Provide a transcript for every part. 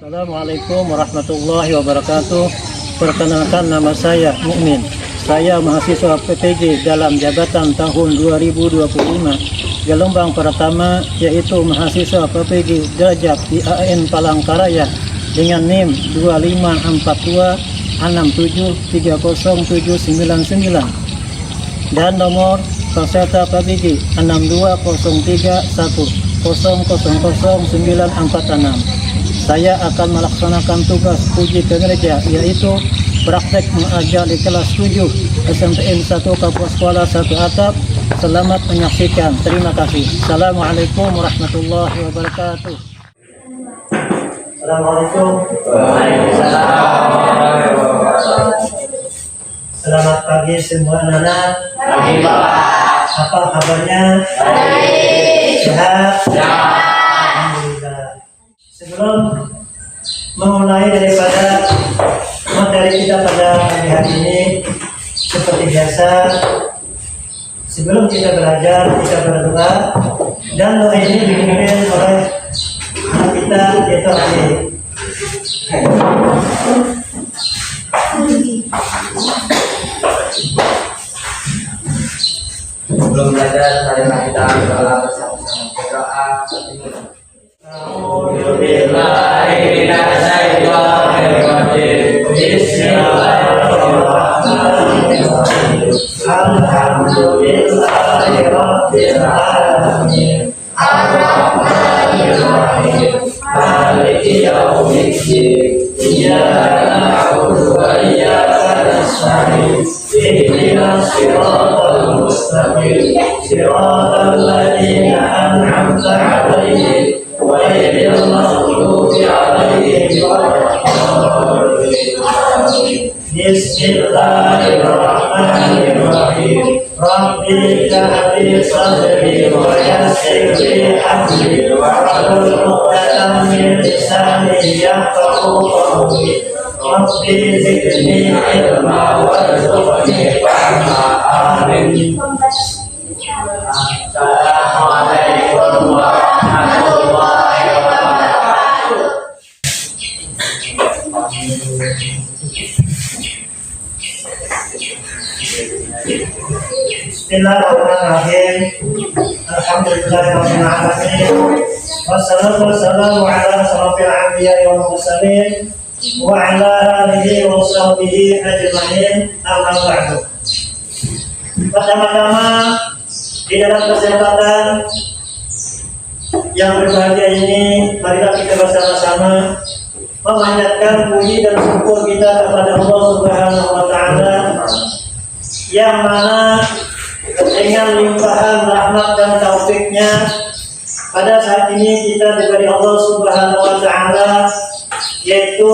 Assalamualaikum warahmatullahi wabarakatuh. Perkenalkan, nama saya Mukmin. Saya mahasiswa PPG dalam jabatan tahun 2025 gelombang pertama, yaitu mahasiswa PPG derajat IAIN Palangkaraya dengan NIM 254267307999 dan nomor peserta PPG 62031000946. Saya akan melaksanakan tugas uji kinerja, yaitu praktek mengajar di kelas 7 SMPN 1 Kapuas Kuala 1 Atap. Selamat menyaksikan. Terima kasih. Assalamualaikum warahmatullahi wabarakatuh. Assalamualaikum. Selamat pagi semua anak-anak. Pagi, Pak. Apa kabarnya? Baik. Sehat? Sehat. Alhamdulillah. Sebelum memulai daripada materi kita pada hari ini, seperti biasa, sebelum kita belajar, kita berdoa, dan doa ini dipimpin oleh kita, yaitu Ali. Sebelum belajar, marilah kita berdoa bersama-sama. Berdoa. Bismillahirrahmanirrahim. Alhamdulillahirabbil alamin. Arrahmanirrahim. Maliki yaumiddin. Iyyaka na'budu wa iyyaka nasta'in. Ihdinas siratal mustaqim. Siratal ladzina an'amta 'alaihim ghairil maghdubi 'alaihim waladdallin. Bismillahirrahmanirrahim. Rabbi ij'al sadri wa yassir li amri wahlul 'uqdatam min lisani yafqahu qawli. Rabbi zidni ilma warzuqni fahma. Amin. Assalamualaikum warahmatullahi wabarakatuh. Bismillahirrahmanirrahim. Alhamdulillahirabbil alamin. Wassalatu wassalamu ala asyrafil anbiya'i wal mursalin wa ala alihi wa sahbihi ajma'in. Amma ba'du. Pertama-tama, di dalam kesempatan yang berbahagia ini, marilah kita bersama-sama memanjatkan puji dan syukur kita kepada Allah Subhanahu wa taala, yang mana dengan limpahan rahmat dan taufiknya pada saat ini kita diberi Allah Subhanahu wa taala, yaitu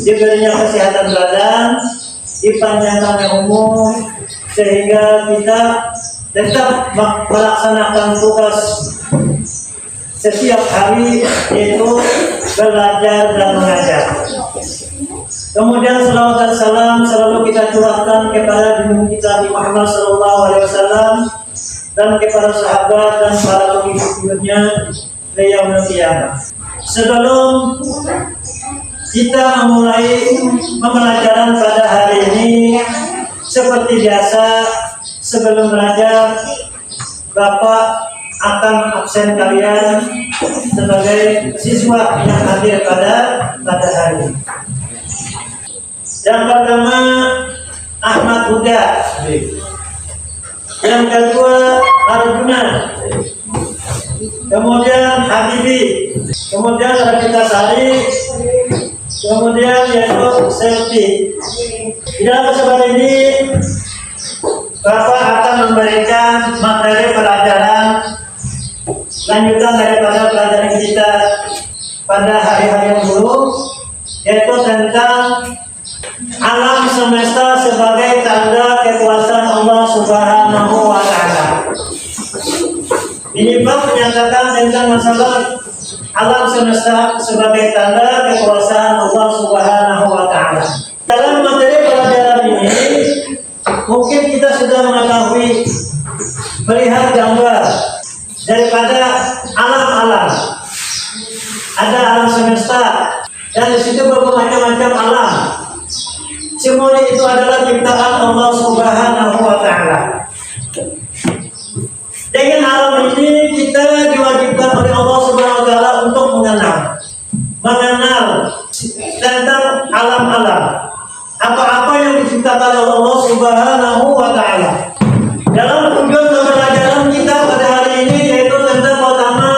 diberinya kesehatan badan, dipanjangkan umur, sehingga kita tetap melaksanakan tugas setiap hari, yaitu belajar dan mengajar. Kemudian salawat dan salam selalu kita curahkan kepada Nabi kita Muhammad SAW dan kepada sahabat dan para pengikutnya yaumil qiyamah. Sebelum kita memulai pembelajaran pada hari ini, seperti biasa, sebelum belajar, Bapak akan absen kalian sebagai siswa yang hadir pada hari ini. Yang pertama, Ahmad Huda. Yang kedua, Arjuna. Kemudian Habibi. Kemudian Rafika Sari. Kemudian yaitu Selfie. Di dalam kesempatan ini, Bapak akan memberikan materi pelajaran lanjutan daripada pelajaran kita pada hari-hari yang dulu, yaitu tentang alam semesta sebagai tanda kekuasaan Allah Subhanahu wa taala. Ini bab menyatakan tentang masalah alam semesta sebagai tanda kekuasaan Allah Subhanahu wa taala. Dalam materi pelajaran ini, mungkin kita sudah mengetahui, melihat gambar daripada alam-alam. Ada alam semesta, Dan di situ bermacam-macam alam. Semuanya itu adalah ciptaan Allah Subhanahu wa Ta'ala. Dengan alam ini kita diwajibkan oleh Allah Subhanahu wa Ta'ala untuk mengenal tentang alam-alam. Apa-apa yang diciptakan oleh Allah Subhanahu wa Ta'ala. Dalam tujuan pembelajaran kita pada hari ini yaitu tentang pertama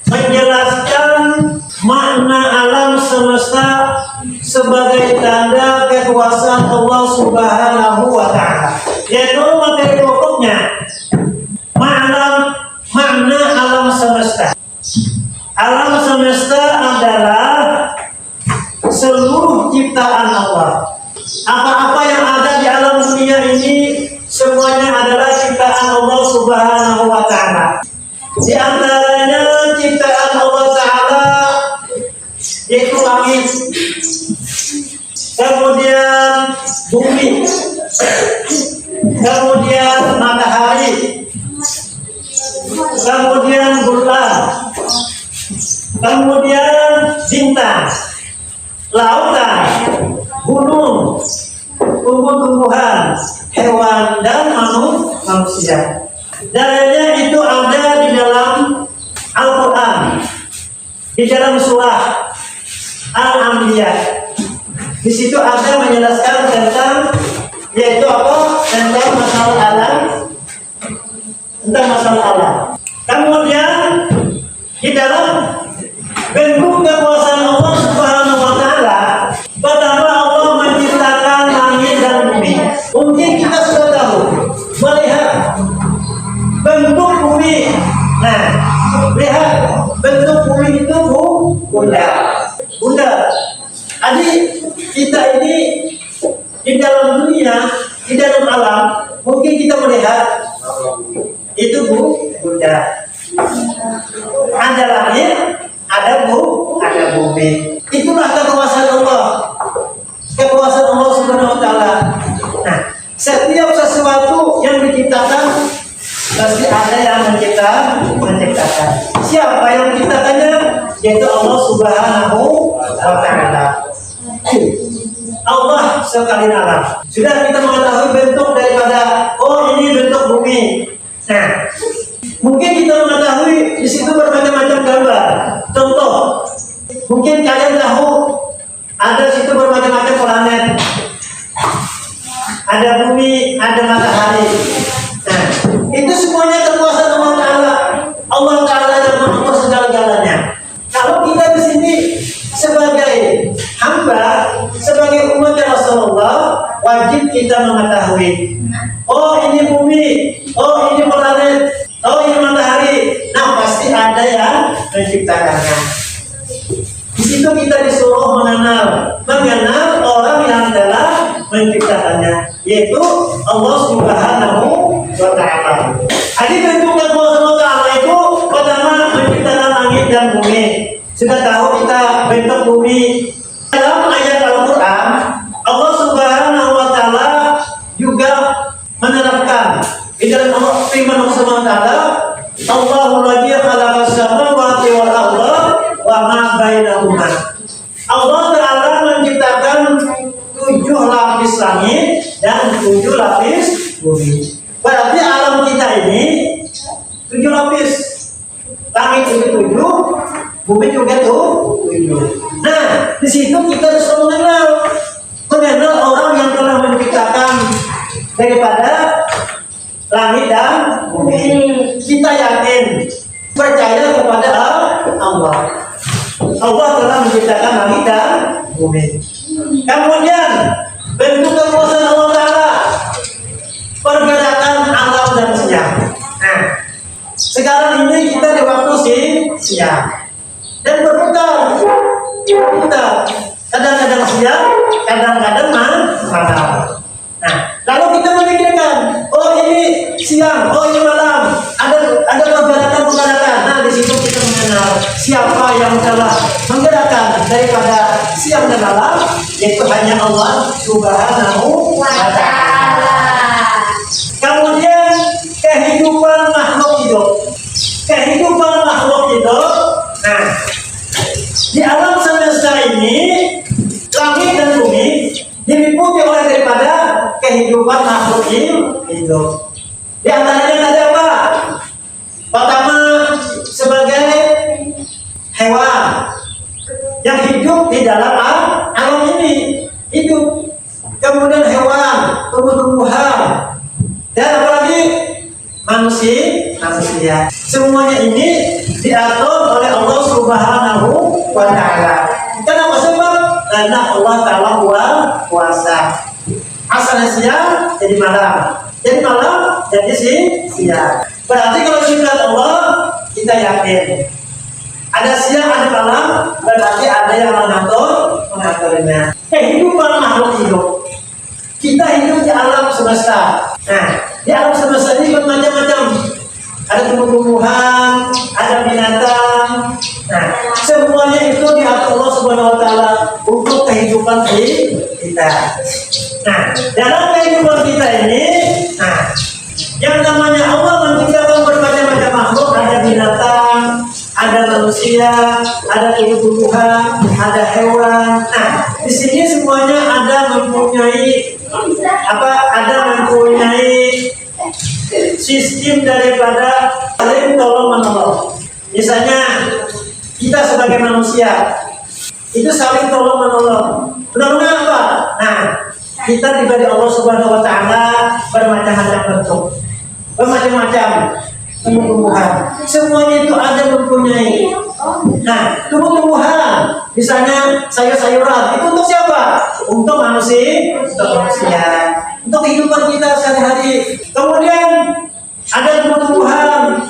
menjelaskan makna alam semesta sebagai tanda kekuasaan Allah Subhanahu wa Ta'ala. Yaitu materi pokoknya makna alam semesta. Alam semesta adalah seluruh ciptaan Allah. Apa-apa yang ada di alam dunia ini semuanya adalah ciptaan Allah Subhanahu wa Ta'ala. Di antaranya ciptaan Allah Ta'ala yaitu langit, kemudian bumi, kemudian matahari, kemudian bulan, kemudian bintang, lautan, gunung, tumbuh-tumbuhan, hewan, dan manusia. Dalilnya itu ada di dalam Al-Quran, di dalam surah Al-Anbiya. Di situ ada menjelaskan tentang yaitu apa? Tentang masalah alam, Kemudian di dalam bentuk kekuasaan Allah Subhanahu wa Ta'ala, pertama Allah menciptakan langit dan bumi. Mungkin kita sudah tahu melihat bentuk bumi. Nah, lihat bentuk bumi itu bunda. Jadi kita ini di dalam dunia, di dalam alam, mungkin kita melihat itu bunda. Ada langit, ada bumi. Itulah kekuasaan Allah. Kekuasaan Allah Subhanahu wa Ta'ala. Nah, setiap sesuatu yang diciptakan pasti ada yang menciptakan. Siapa yang menciptakannya? Yaitu Allah Subhanahu wa Ta'ala. Allah sekali alam. Sudah kita mengetahui bentuk daripada ini bentuk bumi. Nah, mungkin kita mengetahui di situ bermacam-macam gambar. Contoh, mungkin kalian tahu ada situ bermacam-macam planet. Ada bumi, ada matahari. Nah, itu semuanya kekuasaan Allah Ta'ala. Allah Ta'ala yang mengatur segala-galanya. Kalau kita di sini sebagai hamba, sebagai umat Rasulullah, wajib kita mengetahui. Oh, ini bumi, oh ini planet, oh ini matahari. Nah, pasti ada yang menciptakannya. Di situ kita disuruh mengenal orang yang telah menciptakannya, yaitu Allah Subhanahu wa Ta'ala. Jadi bentuk kekuasaan Allah Ta'ala itu pertama menciptakan langit dan bumi. Sudah tahu kita bentuk bumi. Dalam ayat Al-Quran, Allah Subhanahu wa Ta'ala juga menerapkan di dalam firman Allah Subhanahu wa Ta'ala, Allahu ladzi khalaqas samawati wal arda wa ma bainahuma. Allah Ta'ala menciptakan 7 lapis langit dan 7 lapis bumi. Berarti alam kita ini 7 lapis. Langit itu 7, bumi juga 7. Nah, di situ kita harus mengenal orang yang telah menciptakan daripada langit dan bumi. Kita yakin, percaya kepada Allah. Allah telah menciptakan langit dan bumi. Kemudian bentuk kekuasaan Allah Ta'ala, pergerakan alam dan siang. Nah, sekarang ini kita di waktu siang dan berputar. Kadang-kadang siang, kadang-kadang malam. Nah, lalu kita memikirkan, oh ini siang, oh ini malam, ada pergerakan. Nah, di situ kita mengenal siapa yang telah menggerakkan daripada siang dan malam, yaitu hanya Allah Subhanahu wa Ta'ala. Kemudian kehidupan makhluk hidup. Nah, di alam semesta hidup. Di antaranya ada apa? Pertama, sebagai hewan yang hidup di dalam alam ini, hidup. Kemudian hewan, tumbuh-tumbuhan, dan apalagi manusia. Semuanya ini diatur oleh Allah Subhanahu wa Ta'ala. Kenapa? Sebab karena Allah Ta'ala puasa. Asalnya siang jadi malam, jadi malam jadi siang. Berarti kalau sifat Allah kita yakin ada siang ada malam, berarti ada yang mengaturnya. Kehidupan makhluk hidup, kita hidup di alam semesta. Nah, di alam semesta ini bermacam-macam. Ada tumbuh-tumbuhan, ada binatang. Nah, semuanya itu diatur Allah Subhanahu wa Ta'ala untuk kehidupan kita. Nah, dalam kehidupan kita ini, nah, yang namanya Allah menciptakan bermacam-macam makhluk, ada binatang, ada manusia, ada tumbuh-tumbuhan, ada hewan. Nah, di sini semuanya ada mempunyai sistem daripada saling tolong menolong. Misalnya kita sebagai manusia itu saling tolong menolong. Menolongnya apa? Nah, kita diberi Allah Subhanahu wa Ta'ala bermacam-macam bentuk, bermacam-macam tumbuh-tumbuhan. Semuanya itu ada mempunyai. Nah, tumbuh-tumbuhan, misalnya sayur-sayuran, itu untuk siapa? Untuk manusia, untuk kehidupan kita sehari-hari. Kemudian ada tumbuh-tumbuhan,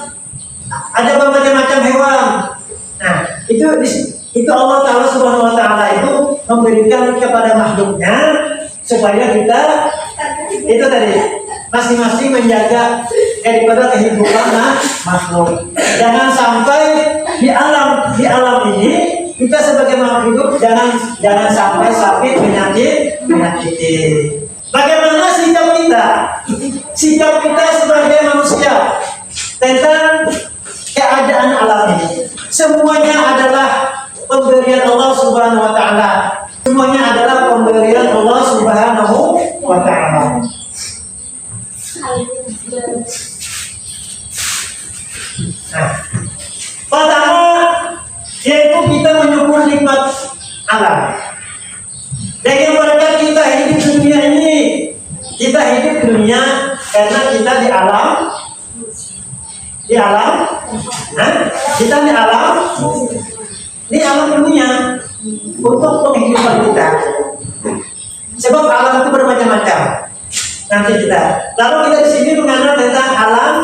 ada bermacam-macam hewan. Nah, itu Allah Ta'ala Subhanahu wa Ta'ala itu memberikan kepada makhluknya supaya kita itu tadi masing-masing menjaga daripada kehidupan makhluk. Jangan sampai di alam ini kita sebagai makhluk hidup jangan sampai sakit menyakiti. Bagaimana sikap kita sebagai manusia tentang keadaan alam ini? Semuanya adalah pemberian Allah Subhanahu wa Ta'ala. Semuanya adalah pemberian Allah Subhanahu wa Ta'ala. Nah, pertama yaitu kita menyukur nikmat alam. Dengan berkat kita hidup di dunia ini, kita hidup di dunia karena kita di alam. Kita di alam dunia untuk penghidupan kita. Sebab alam itu bermacam-macam. Nanti lalu kita di sini mengenal tentang alam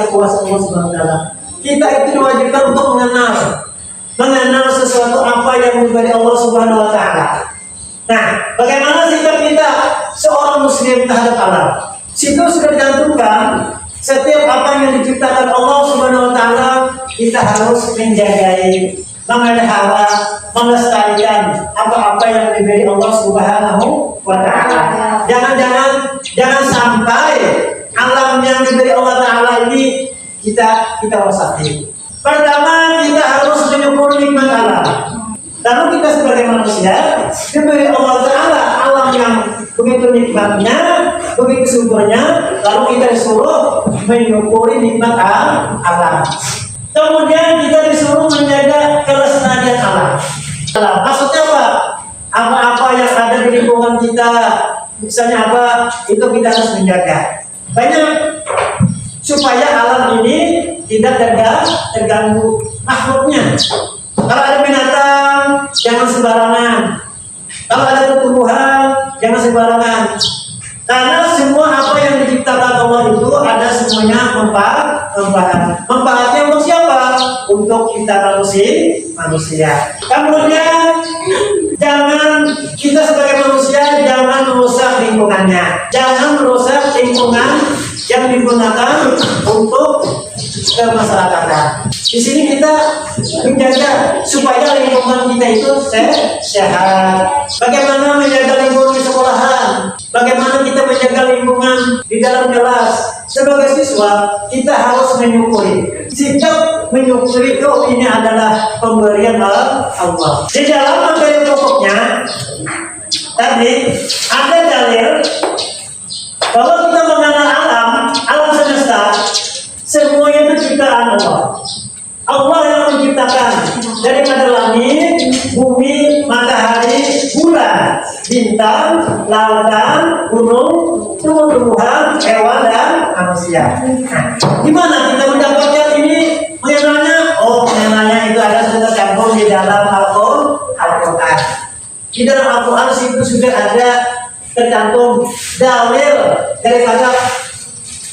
kekuasaan Allah Subhanahu wa Ta'ala. Kita itu diwajibkan untuk mengenal sesuatu apa yang diberi Allah Subhanahu wa Ta'ala. Nah, bagaimana sikap kita seorang muslim terhadap alam? Situ sudah dicantumkan setiap apa yang diciptakan Allah Subhanahu wa Ta'ala kita harus menjagai, memelihara, melestarikan apa-apa yang diberi Allah Subhanahu wa Ta'ala. Jangan sampai alam yang diberi Allah Ta'ala ini kita rusaki. Pertama, kita harus menyukur nikmat alam. Lalu kita sebagai manusia diberi Allah Ta'ala alam yang begitu nikmatnya, begitu suburnya, lalu kita disuruh menyukuri nikmat alam. Kemudian kita disuruh menjaga kelestarian alam. Maksudnya apa? Apa-apa yang ada di lingkungan kita, misalnya apa, itu kita harus menjaga. Banyak supaya alam ini tidak terganggu makhluknya. Kalau ada binatang, jangan sembarangan. Kalau ada tumbuhan, jangan sembarangan. Karena semua apa yang diciptakan Allah itu ada semuanya manfaat. Manfaatnya untuk siapa? Untuk kita manusia. Kemudian kita sebagai manusia jangan merusak lingkungannya. Jangan merusak lingkungan yang digunakan untuk kemasyarakatan. Di sini kita menjaga supaya lingkungan kita itu sehat. Bagaimana menjaga lingkungan di sekolahan? Bagaimana kita menjaga lingkungan di dalam kelas? Sebagai siswa, kita harus menyukuri. Sikap menyukuri itu ini adalah pemberian Allah. Di dalam materi pokoknya tadi ada dalil bahwa langit, bumi, matahari, bulan, bintang, lautan, gunung, tumbuh-tumbuhan, hewan dan manusia. Nah, gimana kita mendapatkan ini mengenalnya? Oh, mengenalnya itu ada sudah tercantum di dalam Al-Quran. Di dalam Al-Quran itu sudah ada tercantum dalil daripada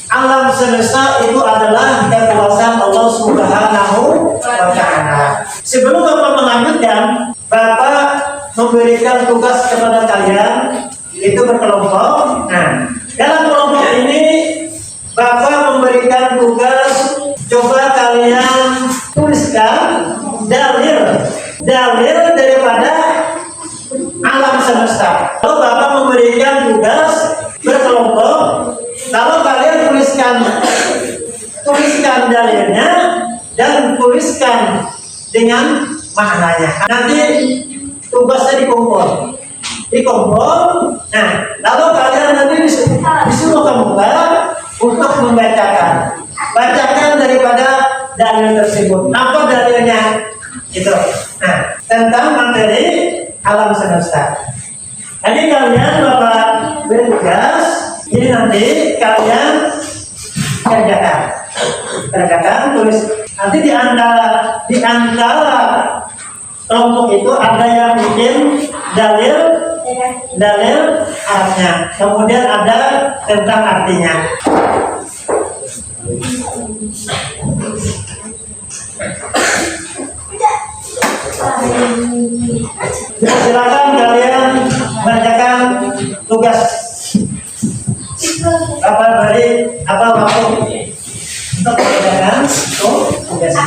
alam semesta itu adalah kekuasaan Allah Subhanahu wa Ta'ala. Sebelum Bapak melanjutkan, Bapak memberikan tugas kepada kalian itu berkelompok. Nah, dalam kelompok ini Bapak memberikan tugas, coba kalian tuliskan dalil daripada alam semesta. Lalu Bapak memberikan tugas berkelompok. Kalau kalian tuliskan dalilnya dan tuliskan dengan maknanya. Nanti tugasnya dikumpul. Nah, lalu kalian nanti disuruh ke muka untuk membacakan. Bacakan daripada dalil tersebut. Apa dalilnya? Itu. Nah, tentang materi alam semesta. Jadi kalian Bapak bertugas. Jadi nanti kalian kerjakan, tulis. Nanti di antara kelompok itu ada yang bikin dalil artinya, kemudian ada tentang artinya. Ya, silakan kalian bacakan tugas. Apa waktu untuk mengerjakan tugasnya.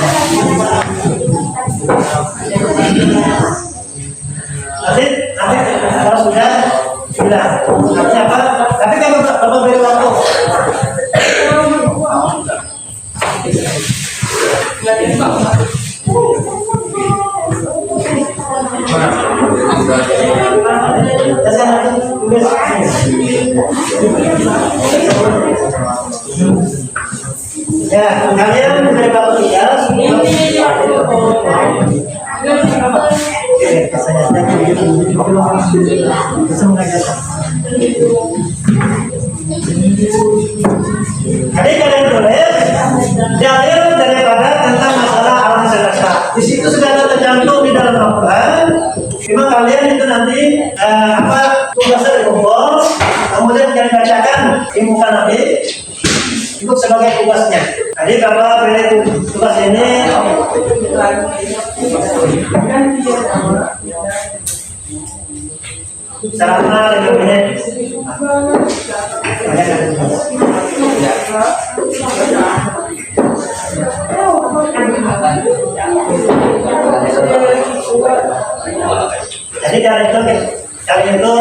Nanti kalau sudah bilang artinya apa? Tapi kalau Bapak beri waktu. Ya, kalian dari Bapak Tiga jadi kalian tulis dalil daripada tentang masalah alam semesta. Di situ sudah ada tercantum di dalam Al-Quran. Cuma kalian itu nanti tugasnya dikumpul, kemudian kalian bacakan di muka nanti itu sebagai tugasnya. Jadi Bapak beri tugas ini. Selama 5 menit. Jadi kalian itu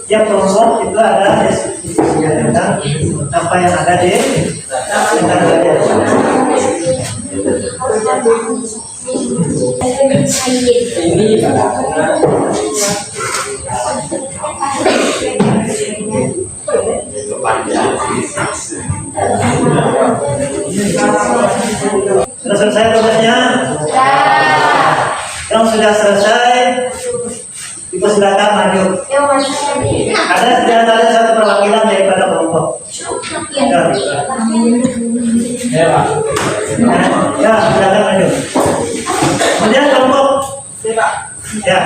yang kelompok itu ada diskusinya tentang apa yang ada di tentang sudah selesai tugasnya? Yang sudah selesai dipersilakan maju. Ada di antara satu perwakilan daripada kelompok. Ya, silakan maju. Kemudian kelompok. Ya.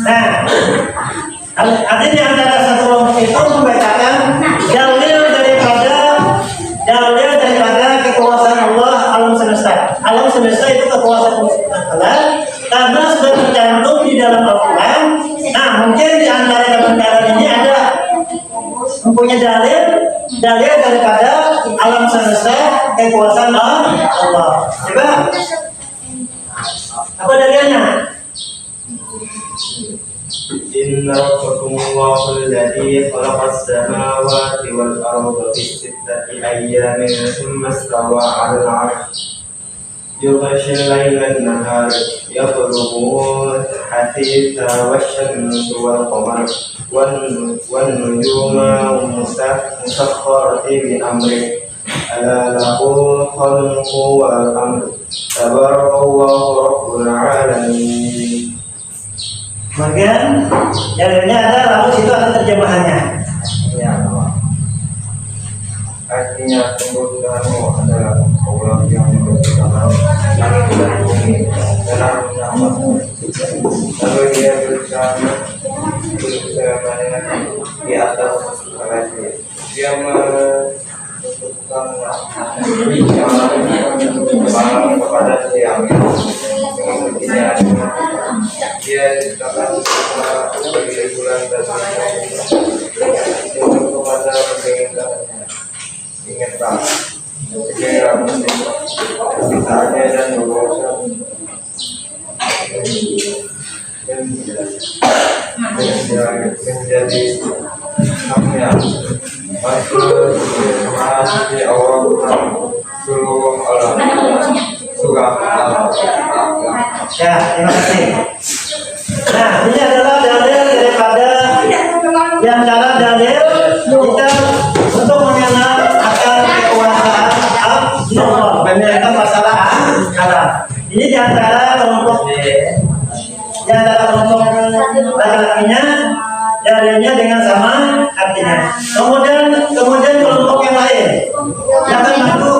Nah, ada di antara satu kelompok itu membacakan dalil daripada kekuasaan Allah alam semesta. Alam semesta itu kekuasaan Allah karena sudah tercantum di dalam Al-Quran. Nah, mungkin di antara kawan-kawan ini ada mempunyai dalil daripada alam semesta kekuasaan Allah. Coba, apa dalilnya? Inna rabbakumullahu alladzi khalaqas samawati wal arda fi sittati ayyamin thumma istawa 'alal 'arsy يغشي الليل النهار يطلبه حثيثا والشمس والقمر والنجوم مسخرة بأمره ألا له الخلق والأمر تبارك الله رب العالمين. Kemudian dalilnya ada, lalu situ ada terjemahannya. Ya Allah. Artinya sungguh-sungguh adalah Allah yang menciptakan langit dan bumi dalam nama-Nya. Lalu Dia bersama di atas segalanya. Dia menutupkan malam kepada siang dengan bertindak. Dia diciptakan sebagai bulan dan untuk kepada keinginannya. Ingat tak, segera permintaannya dan berusaha menjadi haknya masuk di Allah seluruh alam surah Ya, terima kasih. Nah, ini adalah dalil daripada yang dalam dalil kita untuk mengenal akan kekuasaan Allah, tentang masalah alam. Ini diantara kelompok laki-lakinya dalilnya dengan sama artinya. Kemudian kelompok yang lain yang akan mampu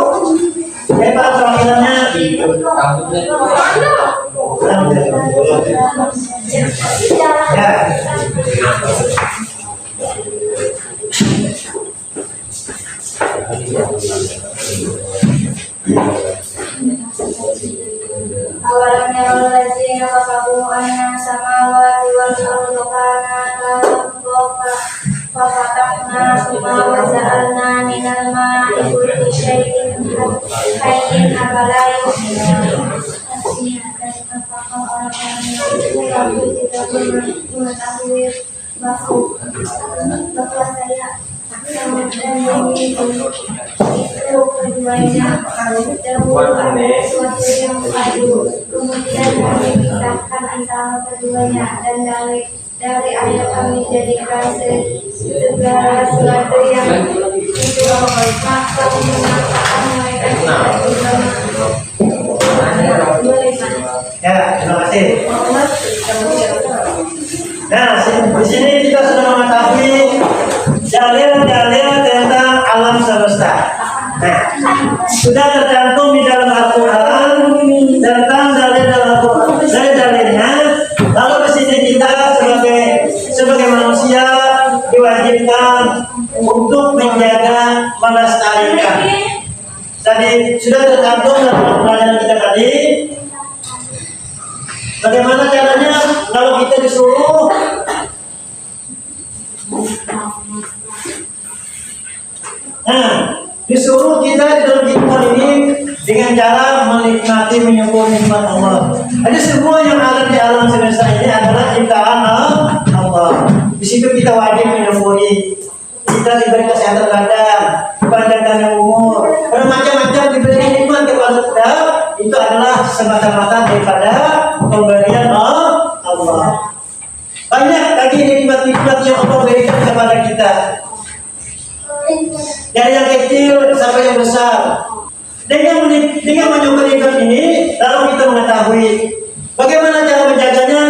para perwakilannya ya. Awalam yarul ladzina kafaru anna samawati wal arda kanata fafatahna wa ja'alna minal ma'i kulli syai'in hayyin afala yu'minun. Apakah orang-orang yang tidak mengetahui bahwa saya dan itu keduanya dahulu ada sesuatu yang padu, kemudian kami pisahkan antara keduanya, dan dari ayat kami jadikan segala sesuatu yang itu, maka mengatakan mereka Ya, terima kasih. Nah, di sini kita sudah mengetahui dalil-dalil tentang alam semesta. Nah, sudah tercantum di dalam Al-Quran tentang dalil-dalil Al-Quran. Dalil-dalilnya, lalu di sini kita sebagai manusia diwajibkan untuk menjaga, melestarikan. Tadi sudah tercantum dalam pelajaran kita tadi. Bagaimana caranya kalau kita disuruh disuruh kita di dalam kehidupan ini dengan cara menikmati, menyukur nikmat Allah. Jadi semua yang ada di alam semesta ini adalah ciptaan Allah. Di situ kita wajib menyukuri. Kita diberi kesehatan badan, panjang umur, dan macam-macam diberi nikmat kepada kita. Itu adalah semata-mata daripada pemberian Allah. Banyak lagi nikmat-nikmat yang Allah berikan kepada kita. Dari yang kecil sampai yang besar. Dengan menyukur nikmat ini, lalu kita mengetahui bagaimana cara menjaganya.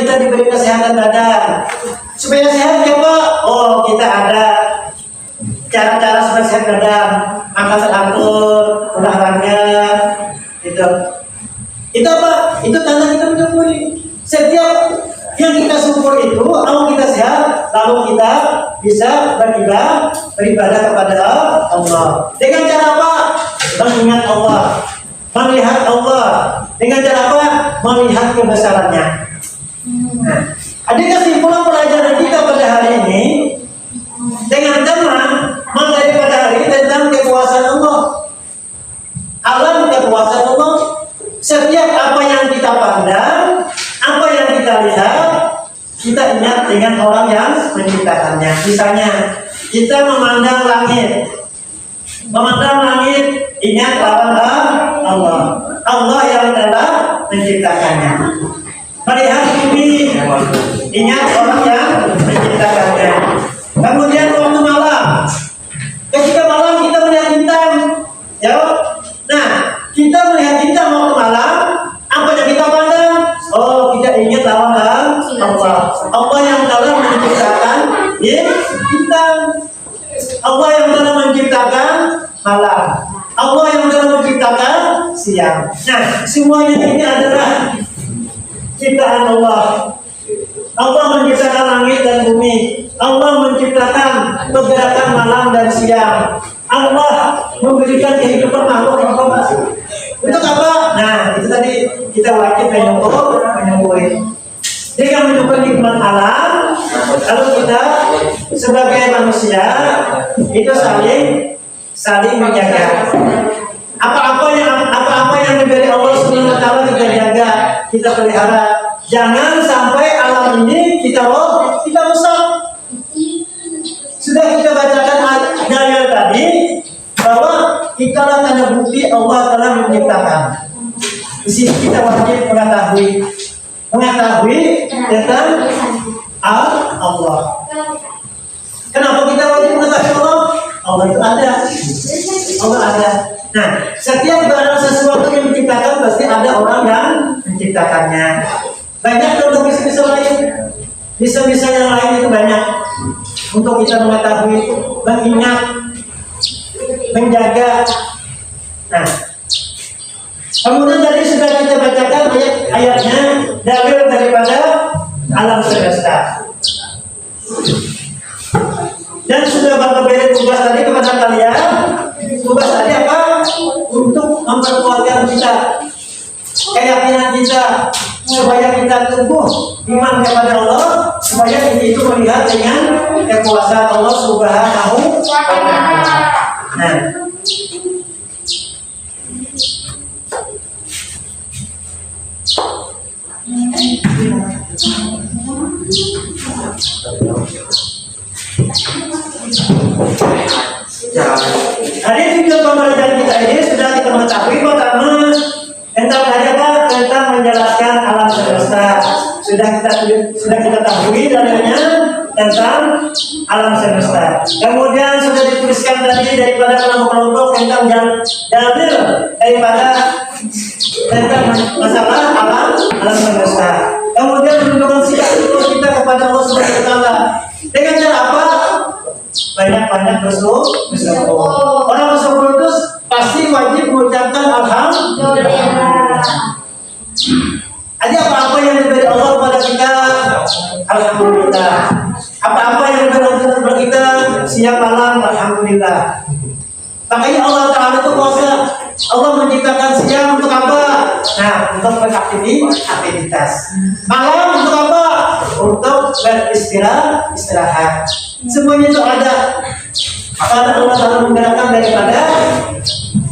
Kita diberi kesehatan badan. Supaya sehat ya Pak? Oh, kita ada cara-cara supaya sehat badan, angkat teratur, olahraga, gitu. Itu apa? Itu tanda kita menyukuri. Setiap yang kita syukur itu, kalau kita sehat, lalu kita bisa beribadah kepada Allah. Dengan cara apa? Mengingat Allah, melihat Allah. Dengan cara apa? Melihat kebesarannya. Nah, ada kesimpulan pelajaran kita pada hari ini dengan tema materi pada hari ini tentang kekuasaan Allah. Alam kekuasaan Allah. Setiap apa yang kita pandang, apa yang kita lihat, kita ingat dengan orang yang menciptakannya. Misalnya, kita memandang langit, ingat lawan Allah. Allah yang telah menciptakannya. Melihat bumi, ingat orang yang menciptakannya. Kemudian waktu malam, ketika malam kita melihat bintang, jawab. Nah, kita melihat bintang waktu malam, apa yang kita pandang? Oh, kita ingat lawan Allah. Allah yang telah menciptakan bintang. Allah yang telah menciptakan malam. Allah yang telah menciptakan siang. Nah, semuanya ini adalah ciptaan Allah. Allah menciptakan langit dan bumi. Allah menciptakan pergerakan malam dan siang. Allah memberikan kehidupan makhluk yang apa? Untuk apa? Nah, itu tadi kita wajib menyukuri. Dengan menyukuri nikmat alam, lalu kita sebagai manusia itu saling menjaga. Apa-apa yang diberi Allah Subhanahu wa taala kita jaga, kita pelihara. Jangan sampai alam ini kita rusak. Sudah kita bacakan dalil tadi bahwa kita tanda bukti Allah telah menciptakan. Di sini kita wajib mengetahui tentang Allah. Kenapa kita wajib mengetahui Allah? Allah itu ada. Allah ada. Nah, setiap barang sesuatu yang diciptakan pasti ada orang yang menciptakannya. Banyak contoh bisa lain. Bisa yang lain itu banyak. Untuk kita mengetahui, mengingat, menjaga. Nah, kemudian tadi sudah kita bacakan ayatnya dalil daripada alam semesta. Dan sudah Bapak beri tugas tadi kepada kalian. Tugas tadi apa? Untuk memperkuatkan kita, keyakinan kita, supaya kita tumbuh iman kepada Allah, supaya kita itu melihat dengan kekuasaan Allah Subhanahu wa taala. Nah, hari video pembelajaran kita ini sudah kita mengetahui pertama tentang tentang menjelaskan alam semesta. Sudah kita tahui dalilnya tentang alam semesta. Kemudian sudah dituliskan tadi daripada kelompok-kelompok tentang dalil daripada tentang masalah alam semesta. Kemudian menunjukkan sikap kita kepada Allah Subhanahu wa taala. Dengan cara apa? Banyak bersyukur. Orang bersyukur itu pasti wajib mengucapkan alhamdulillah. Jadi apa-apa yang diberi Allah kepada kita, alhamdulillah. Apa-apa yang diberi Allah kepada kita, siang malam, alhamdulillah. Makanya Allah Ta'ala itu kuasa. Allah menciptakan siang untuk apa? Nah, untuk beraktivitas. Malam untuk apa? Untuk beristirahat. Semuanya itu ada. Karena Allah Ta'ala menggerakkan daripada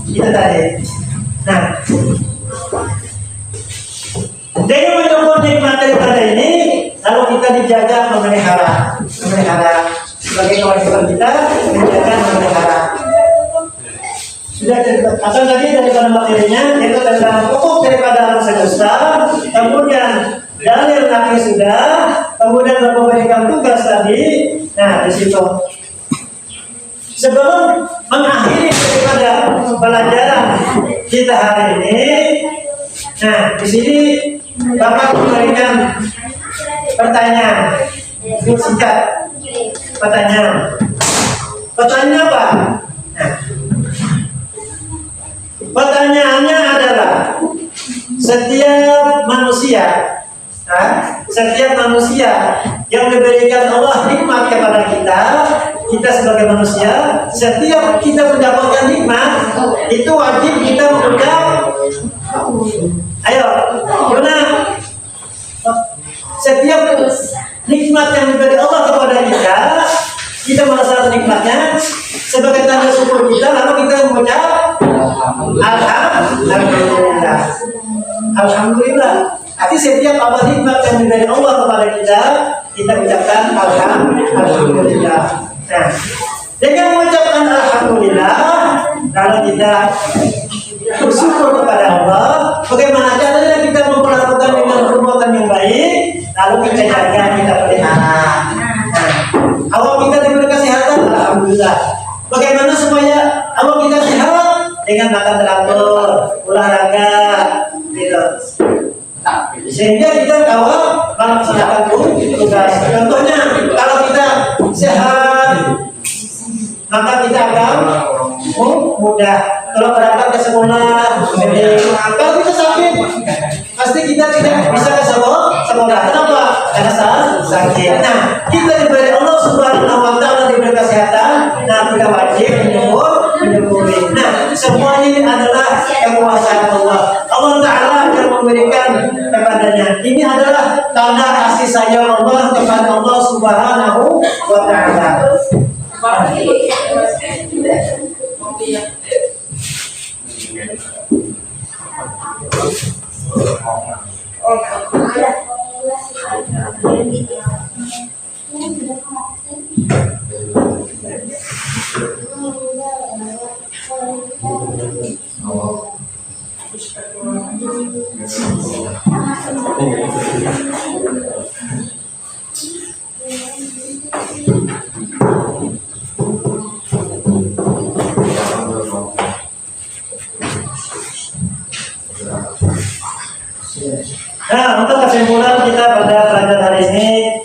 kita tadi. Nah, dengan menyukur nikmat daripada ini, lalu kita dijaga memelihara sebagai kewajiban kita menjaga memelihara. Sudah asal tadi daripada materinya itu tentang pokok daripada alam semesta, kemudian dalil lagi sudah, kemudian memberikan tugas tadi. Nah, di situ sebelum mengakhiri daripada pelajaran kita hari ini, nah di sini Bapak memberikan pertanyaan singkat. Pertanyaan apa? Nah, pertanyaannya adalah setiap manusia yang diberikan Allah nikmat kepada kita sebagai manusia, setiap kita mendapatkan nikmat itu wajib kita mengucap. Ayo, gimana? Setiap nikmat yang diberi Allah kepada kita merasakan nikmatnya sebagai tanda syukur kita, lalu kita mengucap alhamdulillah. Arti setiap apa nikmat yang diberi Allah kepada kita ucapkan alhamdulillah. Nah, dengan mengucapkan alhamdulillah, lalu kita bersyukur kepada Allah. Bagaimana caranya kita memperlakukan dengan perbuatan yang baik, lalu kita jaga, kita pelihara. Awal kita diberi kesehatan, alhamdulillah. Bagaimana supaya awal kita sehat? Dengan makan teratur, olahraga, gitu. Sehingga kita awal melaksanakan tugas. Contohnya, kalau kita sehat, maka kita akan mudah. Kalau berangkat ke sekolah, kalau kita sakit, pasti kita tidak bisa ke sekolah. Kenapa? Karena sakit. Nah, kita diberi Allah Subhanahu wa Ta'ala diberi kesehatan, nah kita wajib menyukuri. Nah, semuanya ini adalah kekuasaan Allah. Allah Ta'ala yang memberikan kepadanya. Ini adalah tanda kasih sayang Allah kepada Allah Subhanahu wa Ta'ala. Nah, untuk kesimpulan kita pada pelajaran hari ini,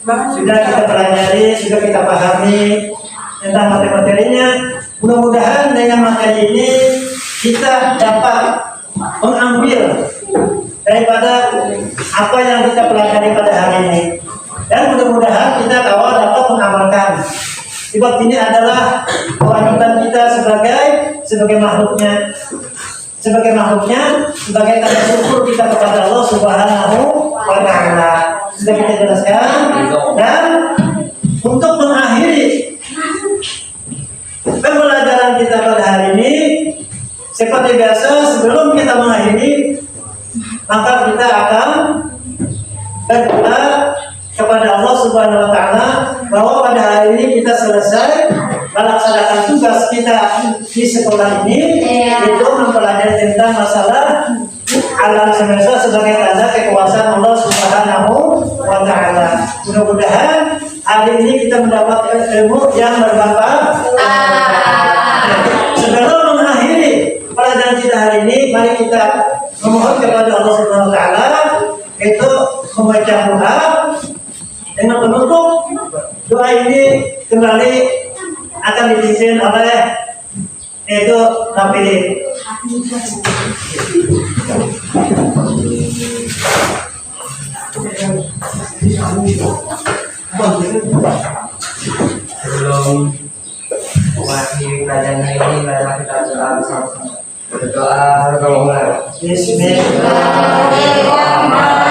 sudah kita pelajari, sudah kita pahami tentang materi-materinya. Mudah-mudahan dengan materi ini kita dapat mengambil daripada apa yang kita pelajari pada hari ini, dan mudah-mudahan kita awal dapat mengamalkan. Sebab ini adalah kewajiban kita sebagai makhluknya, sebagai tanda syukur kita kepada Allah Subhanahu wa Ta'ala. Sudah kita jelaskan. Dan untuk mengakhiri pembelajaran kita pada hari ini, seperti biasa sebelum kita mengakhiri, maka kita akan berdoa kepada Allah Subhanahu wa Ta'ala bahwa pada hari ini kita selesai melaksanakan tugas kita di sekolah ini, yaitu mempelajari tentang masalah alam semesta sebagai tanda kekuasaan Allah Subhanahu wa Ta'ala. Mudah-mudahan hari ini kita mendapat ilmu yang bermanfaat. Sebelum mengakhiri pelajaran kita hari ini, mari kita memohon kepada Allah Subhanahu wa Ta'ala, yaitu membaca doa. Dengan penutup doa ini kembali akan dipimpin oleh yaitu Nabi. Sebelum mengakhiri pelajaran ini, mari kita berdoa bersama-sama. Berdoa, Bismillahirrahmanirrahim.